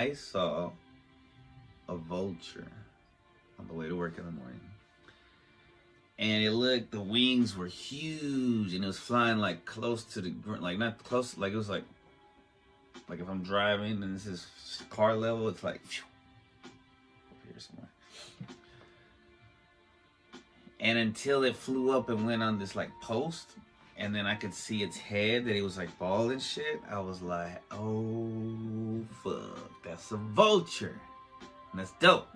I saw a vulture on the way to work in the morning. And it looked, the wings were huge and it was flying like close to the, like not close, like it was like if I'm driving and this is car level, it's like, phew, over here somewhere. And until it flew up and went on this like post, and then I could see its head that it was like bald and shit, I was like, oh fuck, that's a vulture. And that's dope.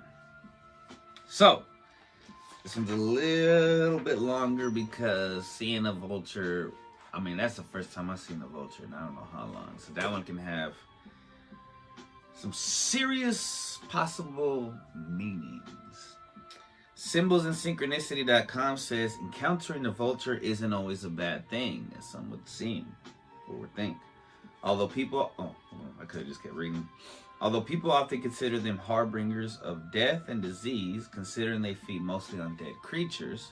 So, this one's a little bit longer because seeing a vulture, I mean, that's the first time I've seen a vulture, and I don't know how long. So that one can have some serious possible meanings. Symbolsandsynchronicity.com says encountering a vulture isn't always a bad thing, as some would seem or would think. Although people, I could have just kept reading. Although people often consider them harbingers of death and disease, considering they feed mostly on dead creatures,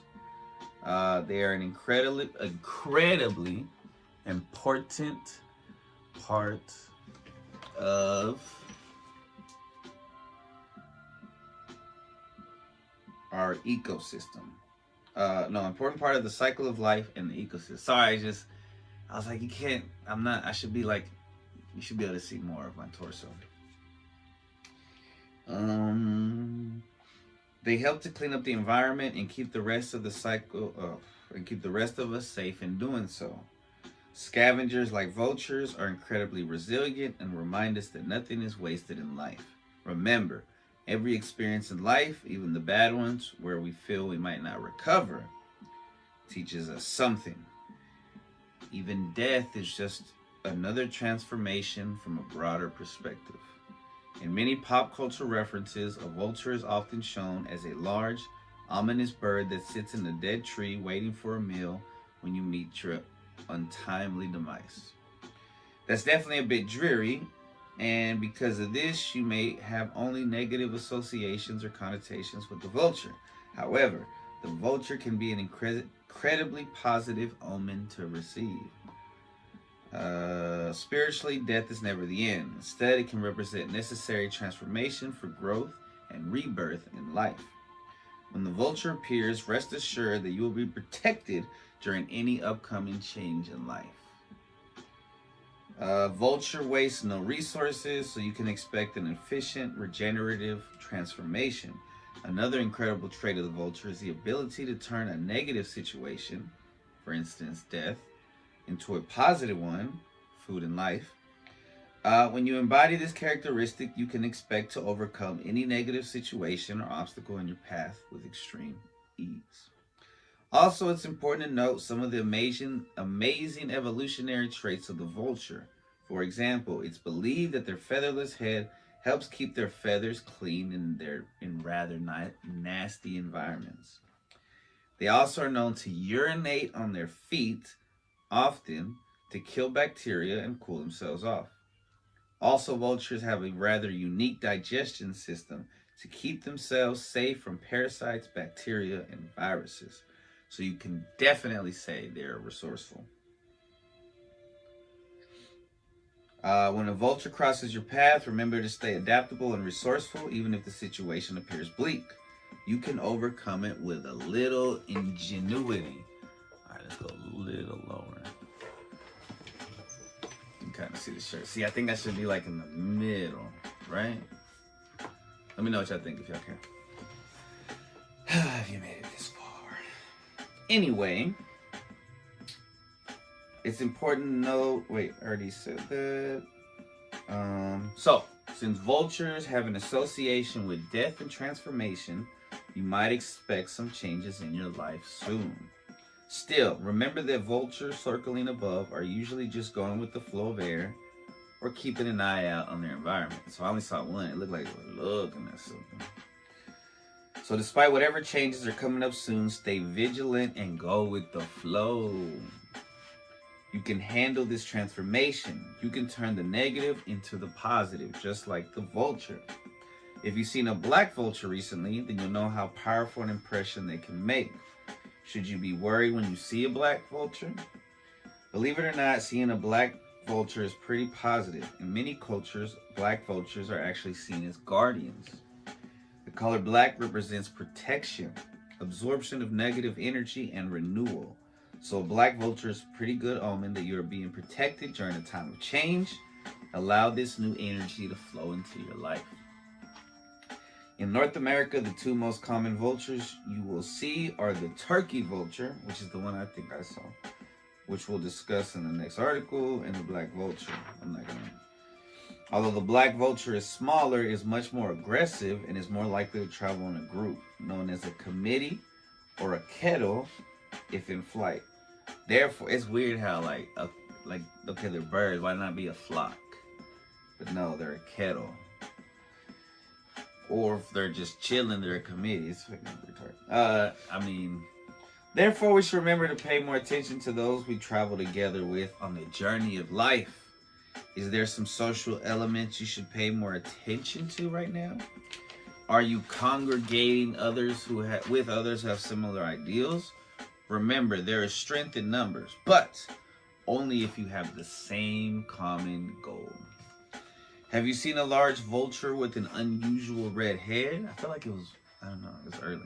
they are an incredibly important part of our ecosystem. No, important part of the cycle of life and the ecosystem. Sorry, I was like, you can't, I'm not, I should be like, you should be able to see more of my torso. They help to clean up the environment and keep the rest of the cycle, and keep the rest of us safe in doing so. Scavengers like vultures are incredibly resilient and remind us that nothing is wasted in life. Remember, every experience in life, even the bad ones where we feel we might not recover, teaches us something. Even death is just another transformation from a broader perspective. In many pop culture references, a vulture is often shown as a large, ominous bird that sits in a dead tree waiting for a meal when you meet your untimely demise. That's definitely a bit dreary, and because of this, you may have only negative associations or connotations with the vulture. However, the vulture can be an incredibly positive omen to receive. Spiritually, death is never the end. Instead, it can represent necessary transformation for growth and rebirth in life. When the vulture appears, rest assured that you will be protected during any upcoming change in life. Vulture wastes no resources, so you can expect an efficient, regenerative transformation. Another incredible trait of the vulture is the ability to turn a negative situation, for instance, death, into a positive one, food and life. When you embody this characteristic, you can expect to overcome any negative situation or obstacle in your path with extreme ease. Also, it's important to note some of the amazing evolutionary traits of the vulture. For example, it's believed that their featherless head helps keep their feathers clean in rather nasty environments. They also are known to urinate on their feet, often to kill bacteria and cool themselves off. Also, vultures have a rather unique digestion system to keep themselves safe from parasites, bacteria, and viruses. So you can definitely say they're resourceful. When a vulture crosses your path, remember to stay adaptable and resourceful, even if the situation appears bleak. You can overcome it with a little ingenuity. All right, let's go a little lower. You can kind of see the shirt. See, I think that should be like in the middle, right? Let me know what y'all think if y'all can. Have you made it this far? Anyway, it's important to note. Wait, I already said that. So, since vultures have an association with death and transformation, you might expect some changes in your life soon. Still, remember that vultures circling above are usually just going with the flow of air or keeping an eye out on their environment. So I only saw one. It looked like it was looking at something. So despite whatever changes are coming up soon, stay vigilant and go with the flow. You can handle this transformation. You can turn the negative into the positive, just like the vulture. If you've seen a black vulture recently, then you'll know how powerful an impression they can make. Should you be worried when you see a black vulture? Believe it or not, seeing a black vulture is pretty positive. In many cultures, black vultures are actually seen as guardians. The color black represents protection, absorption of negative energy, and renewal. So a black vulture is a pretty good omen that you're being protected during a time of change. Allow this new energy to flow into your life. In North America, the two most common vultures you will see are the turkey vulture, which is the one I think I saw, which we'll discuss in the next article, and the black vulture. Although the black vulture is smaller, is much more aggressive, and is more likely to travel in a group, known as a committee or a kettle if in flight. Therefore, it's weird how okay, they're birds, why not be a flock? But no, they're a kettle. Or if they're just chilling, they're a committee. It's fucking retarded. Therefore, we should remember to pay more attention to those we travel together with on the journey of life. Is there some social elements you should pay more attention to right now? Are you congregating with others who have similar ideals? Remember, there is strength in numbers, but only if you have the same common goal. Have you seen a large vulture with an unusual red head? I feel like it was early.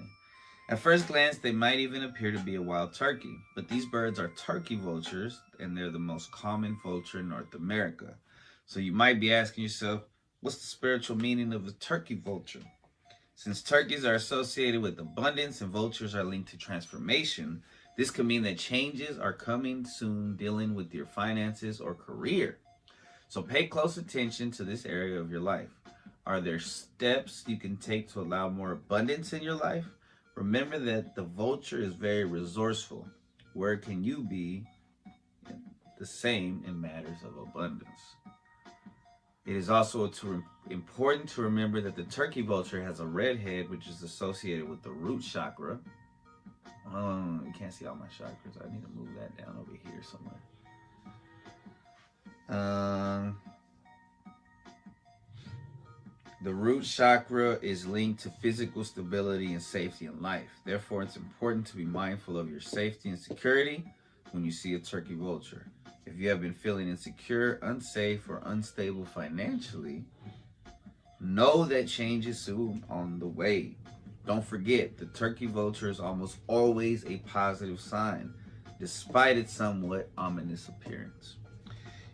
At first glance, they might even appear to be a wild turkey, but these birds are turkey vultures, and they're the most common vulture in North America. So you might be asking yourself, what's the spiritual meaning of the turkey vulture? Since turkeys are associated with abundance and vultures are linked to transformation, this could mean that changes are coming soon dealing with your finances or career. So pay close attention to this area of your life. Are there steps you can take to allow more abundance in your life? Remember that the vulture is very resourceful. Where can you be the same in matters of abundance? It is also important to remember that the turkey vulture has a red head, which is associated with the root chakra. You can't see all my chakras. I need to move that down over here somewhere. The root chakra is linked to physical stability and safety in life. Therefore, it's important to be mindful of your safety and security when you see a turkey vulture. If you have been feeling insecure, unsafe, or unstable financially, know that change is soon on the way. Don't forget, the turkey vulture is almost always a positive sign, despite its somewhat ominous appearance.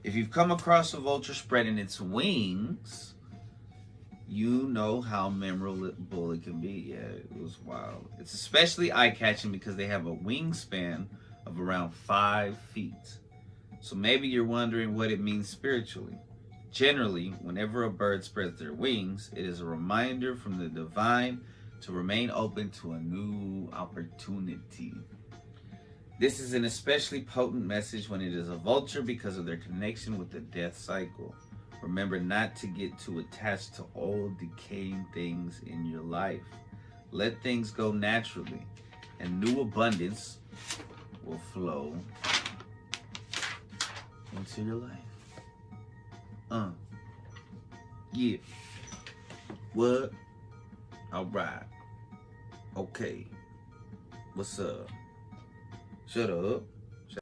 If you've come across a vulture spreading its wings, you know how memorable it can be. Yeah, it was wild. It's especially eye-catching because they have a wingspan of around 5 feet. So maybe you're wondering what it means spiritually. Generally, whenever a bird spreads their wings, it is a reminder from the divine to remain open to a new opportunity. This is an especially potent message when it is a vulture because of their connection with the death cycle. Remember not to get too attached to old decaying things in your life. Let things go naturally, and new abundance will flow into your life. Yeah. What? Alright. Okay. What's up? Shut up.